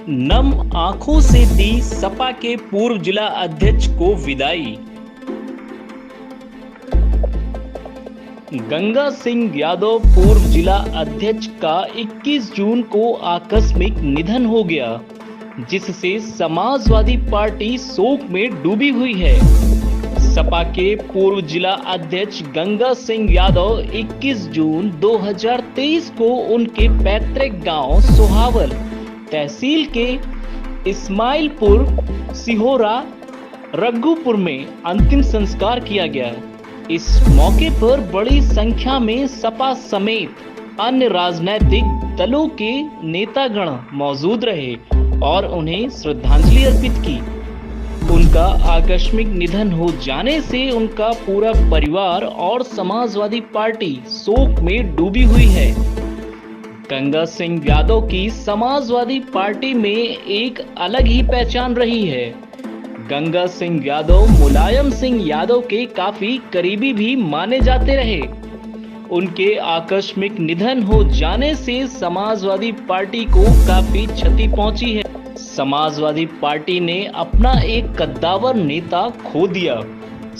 नम आंखों से दी सपा के पूर्व जिला अध्यक्ष को विदाई। गंगा सिंह यादव पूर्व जिला अध्यक्ष का 21 जून को आकस्मिक निधन हो गया, जिससे समाजवादी पार्टी शोक में डूबी हुई है। सपा के पूर्व जिला अध्यक्ष गंगा सिंह यादव 21 जून 2023 को उनके पैतृक गांव सोहावल तहसील के इस्माइलपुर सिहोरा रघुपुर में अंतिम संस्कार किया गया। इस मौके पर बड़ी संख्या में सपा समेत अन्य राजनीतिक दलों के नेतागण मौजूद रहे और उन्हें श्रद्धांजलि अर्पित की। उनका आकस्मिक निधन हो जाने से उनका पूरा परिवार और समाजवादी पार्टी शोक में डूबी हुई है। गंगा सिंह यादव की समाजवादी पार्टी में एक अलग ही पहचान रही है। गंगा सिंह यादव मुलायम सिंह यादव के काफी करीबी भी माने जाते रहे। उनके आकस्मिक निधन हो जाने से समाजवादी पार्टी को काफी क्षति पहुंची है। समाजवादी पार्टी ने अपना एक कद्दावर नेता खो दिया।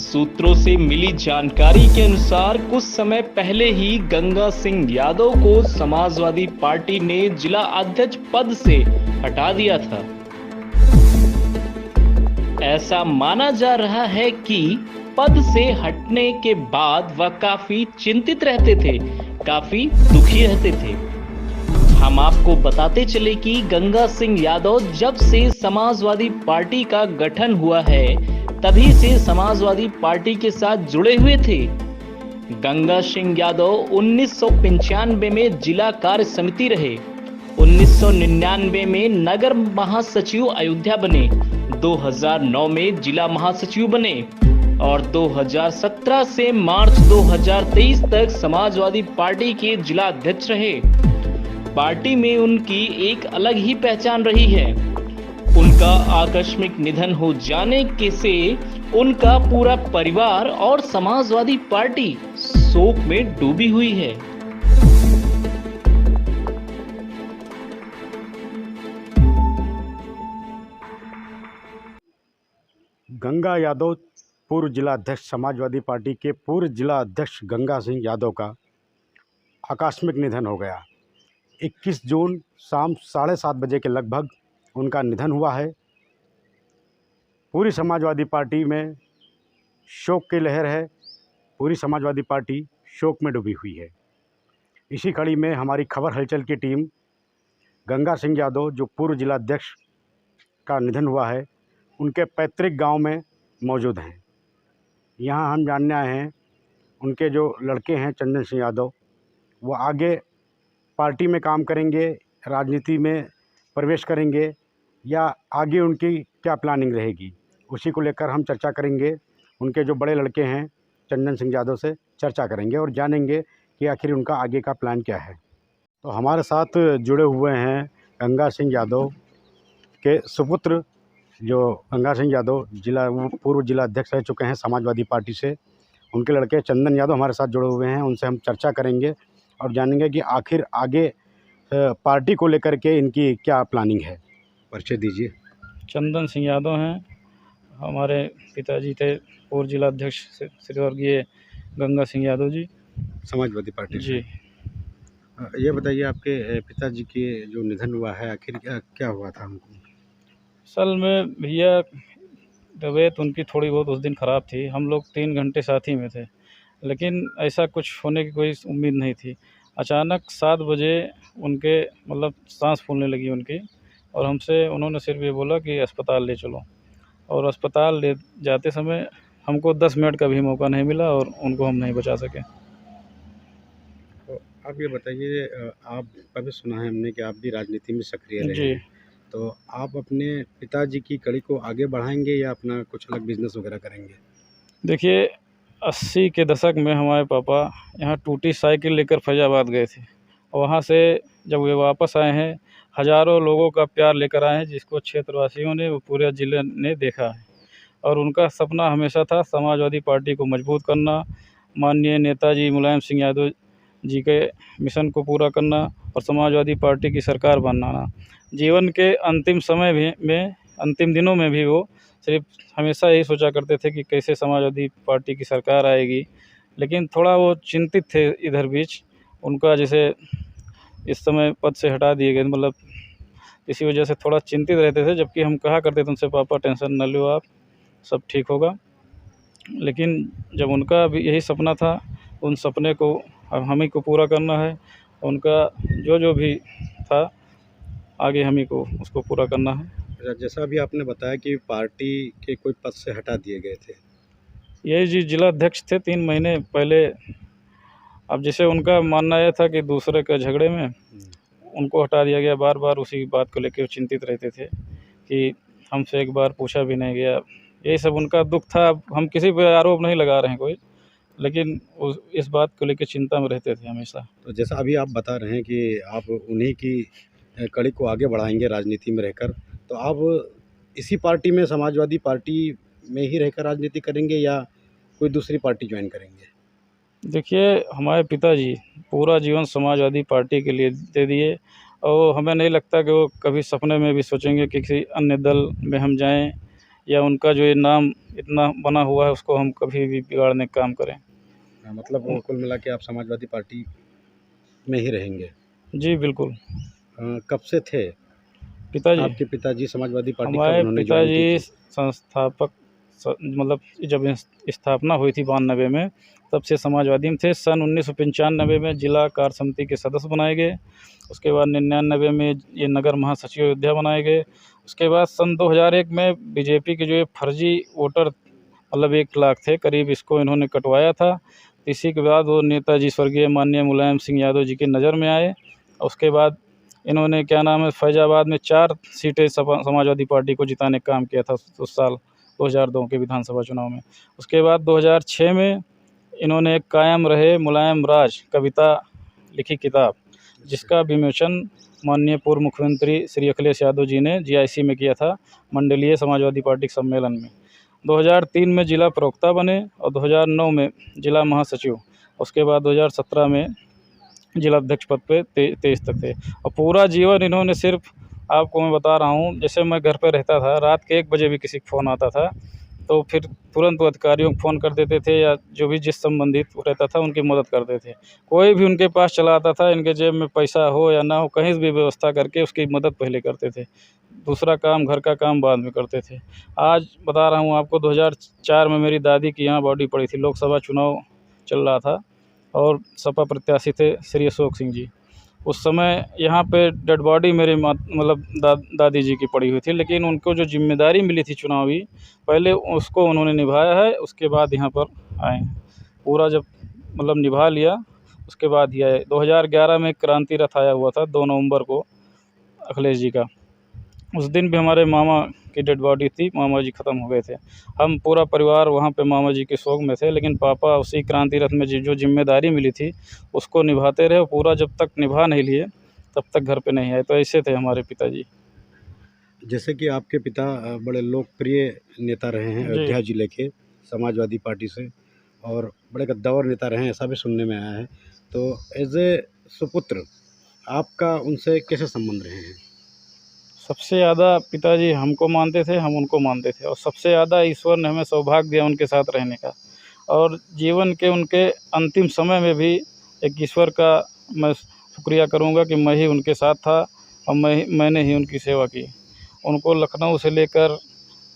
सूत्रों से मिली जानकारी के अनुसार कुछ समय पहले ही गंगा सिंह यादव को समाजवादी पार्टी ने जिला अध्यक्ष पद से हटा दिया था। ऐसा माना जा रहा है कि पद से हटने के बाद वह काफी चिंतित रहते थे, काफी दुखी रहते थे। हम आपको बताते चले कि गंगा सिंह यादव जब से समाजवादी पार्टी का गठन हुआ है, तभी से समाजवादी पार्टी के साथ जुड़े हुए थे। गंगा सिंह यादव 1995 में जिला कार्य समिति रहे, 1999 में नगर महासचिव अयोध्या बने, 2009 में जिला महासचिव बने और 2017 से मार्च 2023 तक समाजवादी पार्टी के जिला अध्यक्ष रहे। पार्टी में उनकी एक अलग ही पहचान रही है। उनका आकस्मिक निधन हो जाने के से उनका पूरा परिवार और समाजवादी पार्टी शोक में डूबी हुई है। गंगा यादव पूर्व जिला अध्यक्ष समाजवादी पार्टी के पूर्व जिला अध्यक्ष गंगा सिंह यादव का आकस्मिक निधन हो गया। 21 जून शाम 7:30 बजे के लगभग उनका निधन हुआ है। पूरी समाजवादी पार्टी में शोक की लहर है। पूरी समाजवादी पार्टी शोक में डूबी हुई है। इसी कड़ी में हमारी खबर हलचल की टीम गंगा सिंह यादव जो पूर्व जिला अध्यक्ष का निधन हुआ है, उनके पैतृक गांव में मौजूद हैं। यहां हम जानने आए हैं उनके जो लड़के हैं चंदन सिंह यादव, वो आगे पार्टी में काम करेंगे, राजनीति में प्रवेश करेंगे या आगे उनकी क्या प्लानिंग रहेगी, उसी को लेकर हम चर्चा करेंगे। उनके जो बड़े लड़के हैं चंदन सिंह यादव से चर्चा करेंगे और जानेंगे कि आखिर उनका आगे का प्लान क्या है। तो हमारे साथ जुड़े हुए हैं गंगा सिंह यादव के सुपुत्र, जो गंगा सिंह यादव पूर्व जिला अध्यक्ष रह चुके हैं समाजवादी पार्टी से। उनके लड़के चंदन यादव हमारे साथ जुड़े हुए हैं, उनसे हम चर्चा करेंगे और जानेंगे कि आखिर आगे पार्टी को लेकर के इनकी क्या प्लानिंग है। परिचय दीजिए। चंदन सिंह यादव हैं, हमारे पिताजी थे पूर्व जिला अध्यक्ष श्री स्वर्गीय गंगा सिंह यादव जी, समाजवादी पार्टी जी। ये बताइए आपके पिताजी के जो निधन हुआ है आखिर क्या हुआ था उनको? असल में भैया तबीयत उनकी थोड़ी बहुत उस दिन ख़राब थी। हम लोग 3 घंटे साथ ही में थे, लेकिन ऐसा कुछ होने की कोई उम्मीद नहीं थी। अचानक 7 बजे उनके मतलब सांस फूलने लगी उनकी, और हमसे उन्होंने सिर्फ ये बोला कि अस्पताल ले चलो। और अस्पताल ले जाते समय हमको 10 मिनट का भी मौका नहीं मिला और उनको हम नहीं बचा सके। तो आप ये बताइए, आप कभी सुना है हमने कि आप भी राजनीति में सक्रिय रहे जी। हैं, तो आप अपने पिताजी की कड़ी को आगे बढ़ाएंगे या अपना कुछ अलग बिजनेस वगैरह करेंगे? देखिए, 80 के दशक में हमारे पापा यहाँ टूटी साइकिल लेकर फैजाबाद गए थे। वहाँ से जब वे वापस आए हैं, हज़ारों लोगों का प्यार लेकर आए हैं, जिसको क्षेत्रवासियों ने, वो पूरे ज़िले ने देखा है। और उनका सपना हमेशा था समाजवादी पार्टी को मजबूत करना, माननीय नेताजी मुलायम सिंह यादव जी के मिशन को पूरा करना और समाजवादी पार्टी की सरकार बनाना। जीवन के अंतिम समय में अंतिम दिनों में भी वो सिर्फ हमेशा यही सोचा करते थे कि कैसे समाजवादी पार्टी की सरकार आएगी। लेकिन थोड़ा वो चिंतित थे इधर बीच, उनका जैसे इस समय पद से हटा दिए गए, मतलब इसी वजह से थोड़ा चिंतित रहते थे। जबकि हम कहा करते थे उनसे, पापा टेंशन न लो आप, सब ठीक होगा। लेकिन जब उनका भी यही सपना था, उन सपने को अब हम ही को पूरा करना है। उनका जो जो भी था आगे हम ही को उसको पूरा करना है। जैसा अभी आपने बताया कि पार्टी के कोई पद से हटा दिए गए थे। यही जी जिला अध्यक्ष थे 3 महीने पहले। अब जैसे उनका मानना यह था कि दूसरे के झगड़े में उनको हटा दिया गया। बार बार उसी बात को लेकर वो चिंतित रहते थे कि हमसे एक बार पूछा भी नहीं गया। यही सब उनका दुख था। अब हम किसी पे आरोप नहीं लगा रहे हैं कोई, लेकिन इस बात को लेकर चिंता में रहते थे हमेशा। तो जैसा अभी आप बता रहे हैं कि आप उन्हीं की कड़ी को आगे बढ़ाएंगे राजनीति में रहकर, तो आप इसी पार्टी में, समाजवादी पार्टी में ही रहकर राजनीति करेंगे या कोई दूसरी पार्टी ज्वाइन करेंगे? देखिए, हमारे पिताजी पूरा जीवन समाजवादी पार्टी के लिए दे दिए, और हमें नहीं लगता कि वो कभी सपने में भी सोचेंगे कि किसी अन्य दल में हम जाएं, या उनका जो ये नाम इतना बना हुआ है उसको हम कभी भी बिगाड़ने का काम करें। मतलब कुल मिला के आप समाजवादी पार्टी में ही रहेंगे। जी बिल्कुल। कब से थे पिताजी, आपके पिताजी समाजवादी पार्टी, कब हमारे उन्होंने ज्वाइन की पिताजी थी? संस्थापक मतलब जब स्थापना हुई थी 92 में, तब से समाजवादी में थे। सन 1995 में जिला कार्य समिति के सदस्य बनाए गए। उसके बाद 99 में ये नगर महासचिव अयोध्या बनाए गए। उसके बाद सन 2001 में बीजेपी के जो ये फर्जी वोटर, मतलब 1 लाख थे करीब, इसको इन्होंने कटवाया था। इसी के बाद वो नेताजी स्वर्गीय माननीय मुलायम सिंह यादव जी की नज़र में आए। उसके बाद इन्होंने क्या नाम है, फैज़ाबाद में 4 सीटें समाजवादी पार्टी को जिताने का काम किया था उस साल 2002 के विधानसभा चुनाव में। उसके बाद 2006 में इन्होंने एक कायम रहे मुलायम राज कविता लिखी किताब, जिसका विमोचन माननीय पूर्व मुख्यमंत्री श्री अखिलेश यादव जी ने जीआईसी में किया था, मंडलीय समाजवादी पार्टी सम्मेलन में। 2003 में जिला प्रवक्ता बने और 2009 में जिला महासचिव। उसके बाद 2017 में जिला अध्यक्ष पद पे 23 तक थे। और पूरा जीवन इन्होंने सिर्फ, आपको मैं बता रहा हूँ, जैसे मैं घर पे रहता था, रात के 1 बजे भी किसी का फ़ोन आता था तो फिर तुरंत वो अधिकारियों को फ़ोन कर देते थे, या जो भी जिस संबंधित रहता था उनकी मदद करते थे। कोई भी उनके पास चला आता था, इनके जेब में पैसा हो या ना हो, कहीं से भी व्यवस्था करके उसकी मदद पहले करते थे। दूसरा काम, घर का काम बाद में करते थे। आज बता रहा हूँ आपको, 2004 में मेरी दादी की यहाँ बॉडी पड़ी थी। लोकसभा चुनाव चल रहा था और सपा प्रत्याशी थे श्री अशोक सिंह जी। उस समय यहाँ पे डेड बॉडी मेरे मतलब दादी जी की पड़ी हुई थी, लेकिन उनको जो जिम्मेदारी मिली थी चुनावी, पहले उसको उन्होंने निभाया है, उसके बाद यहाँ पर आए। पूरा जब मतलब निभा लिया, उसके बाद ही आए। 2011 में क्रांति रथ आया हुआ था 2 नवंबर को अखिलेश जी का। उस दिन भी हमारे मामा की डेड बॉडी थी, मामा जी ख़त्म हो गए थे। हम पूरा परिवार वहाँ पे मामा जी के शोक में थे, लेकिन पापा उसी क्रांति रथ में जो जिम्मेदारी मिली थी उसको निभाते रहे। पूरा जब तक निभा नहीं लिए तब तक घर पे नहीं आए। तो ऐसे थे हमारे पिताजी। जैसे कि आपके पिता बड़े लोकप्रिय नेता रहे हैं जी। अयोध्या जिले के समाजवादी पार्टी से, और बड़े कद्दावर नेता रहे हैं, ऐसा भी सुनने में आया है। तो एज ए सुपुत्र आपका उनसे कैसे संबंध रहे हैं? सबसे ज़्यादा पिताजी हमको मानते थे, हम उनको मानते थे, और सबसे ज़्यादा ईश्वर ने हमें सौभाग्य दिया उनके साथ रहने का। और जीवन के उनके अंतिम समय में भी एक ईश्वर का मैं शुक्रिया करूँगा कि मैं ही उनके साथ था और मैंने ही उनकी सेवा की। उनको लखनऊ से लेकर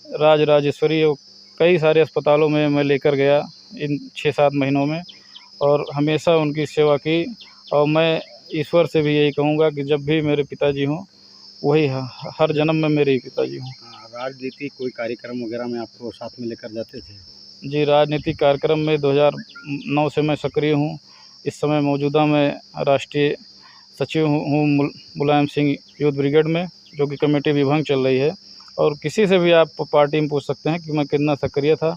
राजराजेश्वरी और कई सारे अस्पतालों में मैं लेकर गया इन 6-7 महीनों में, और हमेशा उनकी सेवा की। और मैं ईश्वर से भी यही कहूँगा कि जब भी मेरे पिताजी हों, वही हर जन्म में मेरे ही पिताजी हों। राजनीति कोई कार्यक्रम वगैरह में आपको साथ में लेकर जाते थे? जी, राजनीतिक कार्यक्रम में 2009 से मैं सक्रिय हूँ। इस समय मौजूदा मैं राष्ट्रीय सचिव हूँ मुलायम सिंह यूथ ब्रिगेड में, जो कि कमेटी विभाग चल रही है। और किसी से भी आप पार्टी में पूछ सकते हैं कि मैं कितना सक्रिय था।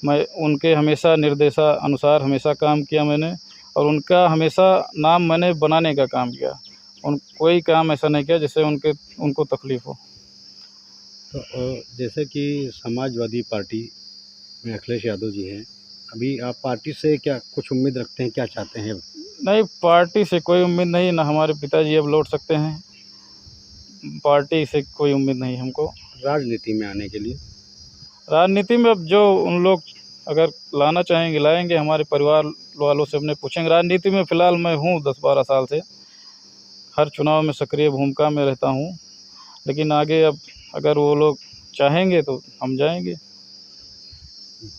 मैं उनके हमेशा निर्देशानुसार हमेशा काम किया मैंने, और उनका हमेशा नाम मैंने बनाने का काम किया। कोई काम ऐसा नहीं किया जिससे उनको तकलीफ़ हो। तो जैसे कि समाजवादी पार्टी में अखिलेश यादव जी हैं, अभी आप पार्टी से क्या कुछ उम्मीद रखते हैं, क्या चाहते हैं नहीं, पार्टी से कोई उम्मीद नहीं, ना हमारे पिताजी अब लौट सकते हैं। पार्टी से कोई उम्मीद नहीं हमको। राजनीति में आने के लिए राजनीति में अब जो उन लोग अगर लाना चाहेंगे लाएंगे, हमारे परिवार वालों से अपने पूछेंगे। राजनीति में फ़िलहाल मैं हूँ 10-12 साल से, हर चुनाव में सक्रिय भूमिका में रहता हूँ, लेकिन आगे अब अगर वो लोग चाहेंगे तो हम जाएंगे।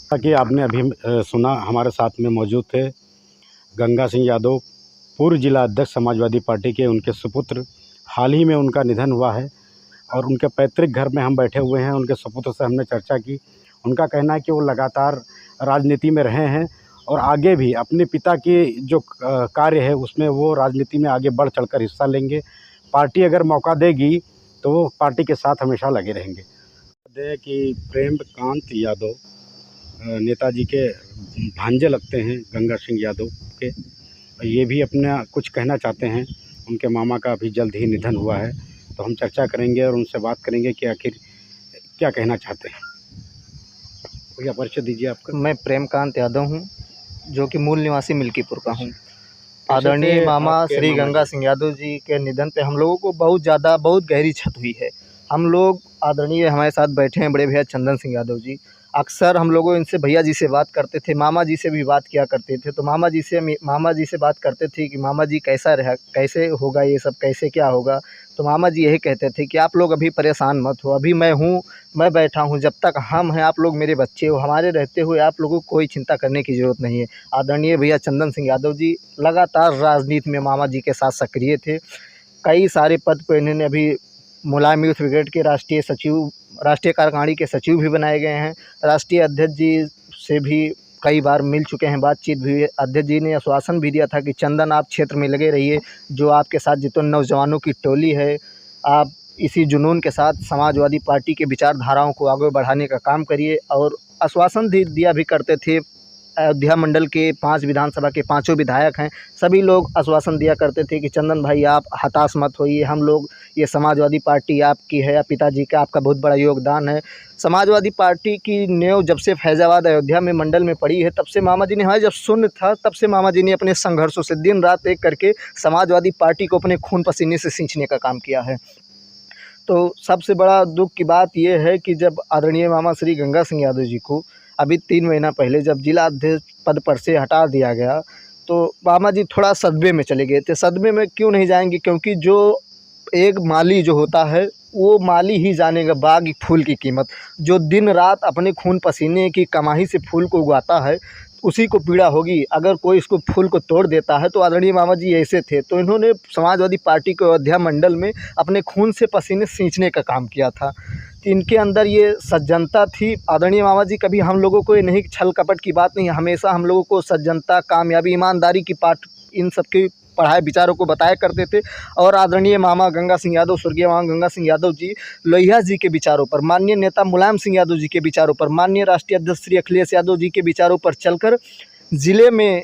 ताकि आपने अभी सुना, हमारे साथ में मौजूद थे गंगा सिंह यादव, पूर्व जिला अध्यक्ष समाजवादी पार्टी के। उनके सुपुत्र, हाल ही में उनका निधन हुआ है और उनके पैतृक घर में हम बैठे हुए हैं। उनके सुपुत्र से हमने चर्चा की। उनका कहना है कि वो लगातार राजनीति में रहे हैं और आगे भी अपने पिता की जो कार्य है उसमें वो राजनीति में आगे बढ़ चढ़कर हिस्सा लेंगे। पार्टी अगर मौका देगी तो वो पार्टी के साथ हमेशा लगे रहेंगे। कि प्रेमकांत यादव नेताजी के भांजे लगते हैं, गंगा सिंह यादव के। ये भी अपना कुछ कहना चाहते हैं। उनके मामा का अभी जल्द ही निधन हुआ है, तो हम चर्चा करेंगे और उनसे बात करेंगे कि आखिर क्या कहना चाहते हैं। भैया परिचय दीजिए आपका। मैं प्रेमकांत यादव हूँ, जो कि मूल निवासी मिल्कीपुर का हूँ। आदरणीय मामा श्री गंगा सिंह यादव जी के निधन पे हम लोगों को बहुत गहरी क्षत हुई है। हम लोग, आदरणीय हमारे साथ बैठे हैं बड़े भैया चंदन सिंह यादव जी। अक्सर हम लोगों इनसे भैया जी से बात करते थे, मामा जी से भी बात किया करते थे। तो मामा जी से बात करते थे कि मामा जी कैसे होगा ये सब, कैसे क्या होगा। तो मामा जी यही कहते थे कि आप लोग अभी परेशान मत हो, अभी मैं बैठा हूँ, जब तक हम हैं आप लोग मेरे बच्चे हो, हमारे रहते हुए आप लोगों को कोई चिंता करने की ज़रूरत नहीं है। आदरणीय भैया चंदन सिंह यादव जी लगातार राजनीति में मामा जी के साथ सक्रिय थे। कई सारे पद पर इन्होंने अभी मुलायम यूथ ब्रिगेड के राष्ट्रीय कार्यकारिणी के सचिव भी बनाए गए हैं। राष्ट्रीय अध्यक्ष जी से भी कई बार मिल चुके हैं, बातचीत भी हुई। अध्यक्ष जी ने आश्वासन भी दिया था कि चंदन आप क्षेत्र में लगे रहिए, जो आपके साथ जितने नौजवानों की टोली है, आप इसी जुनून के साथ समाजवादी पार्टी के विचारधाराओं को आगे बढ़ाने का काम करिए। और आश्वासन दिया भी करते थे। अयोध्या मंडल के 5 विधानसभा के 5 विधायक हैं, सभी लोग आश्वासन दिया करते थे कि चंदन भाई आप हताश मत होइए, हम लोग, ये समाजवादी पार्टी आपकी है, पिताजी का आपका बहुत बड़ा योगदान है। समाजवादी पार्टी की नींव जब से फैज़ाबाद अयोध्या में मंडल में पड़ी है, तब से मामा जी ने, हमारे जब शून्य था तब से मामा जी ने अपने संघर्षों से दिन रात एक करके समाजवादी पार्टी को अपने खून पसीने से सींचने का काम किया है। तो सबसे बड़ा दुख की बात यह है कि जब आदरणीय मामा श्री गंगा सिंह यादव जी को अभी 3 महीना पहले जब जिला अध्यक्ष पद पर से हटा दिया गया, तो मामा जी थोड़ा सदमे में चले गए थे। सदमे में क्यों नहीं जाएंगे, क्योंकि जो एक माली जो होता है वो माली ही जानेगा बाग फूल की कीमत। जो दिन रात अपने खून पसीने की कमाई से फूल को उगाता है, उसी को पीड़ा होगी अगर कोई इसको फूल को तोड़ देता है। तो आदरणीय मामा जी ऐसे थे, तो इन्होंने समाजवादी पार्टी को अयोध्या मंडल में अपने खून से पसीने सींचने का काम किया था। तो इनके अंदर ये सज्जनता थी। आदरणीय मामा जी कभी हम लोगों को ये नहीं, छल कपट की बात नहीं, हमेशा हम लोगों को सज्जनता, कामयाबी, ईमानदारी की पाठ, इन सब की पढ़ाए विचारों को बताया करते थे। और आदरणीय मामा गंगा सिंह यादव, स्वर्गीय मामा गंगा सिंह यादव जी लोहिया जी के विचारों पर, माननीय नेता मुलायम सिंह यादव जी के विचारों पर, माननीय राष्ट्रीय अध्यक्ष श्री अखिलेश यादव जी के विचारों पर चलकर, ज़िले में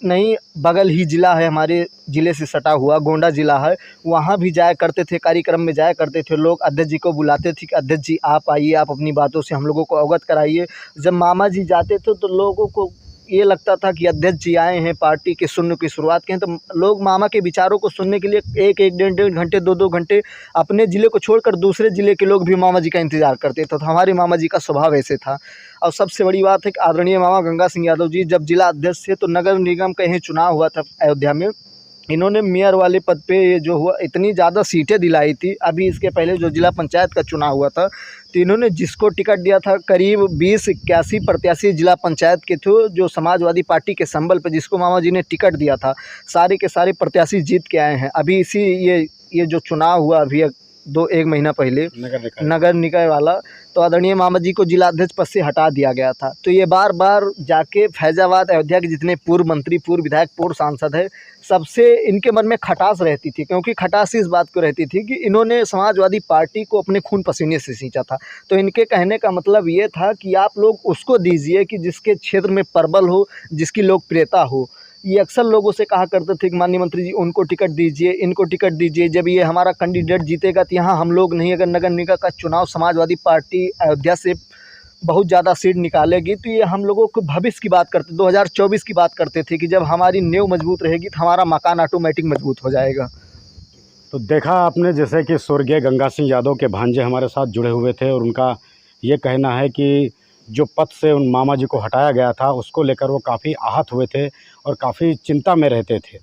नहीं, बगल ही ज़िला है, हमारे ज़िले से सटा हुआ गोंडा ज़िला है, वहाँ भी जाया करते थे, कार्यक्रम में जाया करते थे। लोग अध्यक्ष जी को बुलाते थे कि अध्यक्ष जी आप आइए, आप अपनी बातों से हम लोगों को अवगत कराइए। जब मामा जी जाते थे तो लोगों को ये लगता था कि अध्यक्ष जी आए हैं, पार्टी के शून्य की शुरुआत की, तो लोग मामा के विचारों को सुनने के लिए 1-1, 1.5 घंटे, 2-2 घंटे अपने ज़िले को छोड़कर दूसरे ज़िले के लोग भी मामा जी का इंतज़ार करते थे। तो हमारे मामा जी का स्वभाव ऐसे था। और सबसे बड़ी बात है कि आदरणीय मामा गंगा सिंह यादव जी जब जिला अध्यक्ष थे, तो नगर निगम का यहीं चुनाव हुआ था अयोध्या में। इन्होंने मेयर वाले पद पे ये जो हुआ, इतनी ज़्यादा सीटें दिलाई थी। अभी इसके पहले जो जिला पंचायत का चुनाव हुआ था, तो इन्होंने जिसको टिकट दिया था, करीब 20-81 प्रत्याशी जिला पंचायत के थे, जो समाजवादी पार्टी के संबल पर जिसको मामा जी ने टिकट दिया था, सारे के सारे प्रत्याशी जीत के आए हैं। अभी ये जो चुनाव हुआ अभी 1 महीना पहले नगर निकाय वाला, तो आदरणीय मामा जी को जिला अध्यक्ष पद से हटा दिया गया था। तो ये बार बार जाके फैज़ाबाद अयोध्या के जितने पूर्व मंत्री, पूर्व विधायक, पूर्व सांसद है, सबसे इनके मन में खटास रहती थी। क्योंकि खटास इस बात को रहती थी कि इन्होंने समाजवादी पार्टी को अपने खून पसीने से सींचा था। तो इनके कहने का मतलब ये था कि आप लोग उसको दीजिए कि जिसके क्षेत्र में प्रबल हो, जिसकी लोकप्रियता हो। ये अक्सर लोगों से कहा करते थे कि माननीय मंत्री जी उनको टिकट दीजिए, इनको टिकट दीजिए, जब ये हमारा कैंडिडेट जीतेगा तो यहाँ हम लोग नहीं। अगर नगर निगम का चुनाव समाजवादी पार्टी अयोध्या से बहुत ज़्यादा सीट निकालेगी, तो ये हम लोगों को भविष्य की बात करते 2024 की बात करते थे कि जब हमारी नींव मजबूत रहेगी तो हमारा मकान ऑटोमेटिक मजबूत हो जाएगा। तो देखा आपने जैसे कि स्वर्गीय गंगा सिंह यादव के भांजे हमारे साथ जुड़े हुए थे और उनका ये कहना है कि जो पद से उन मामा जी को हटाया गया था उसको लेकर वो काफ़ी आहत हुए थे और काफ़ी चिंता में रहते थे।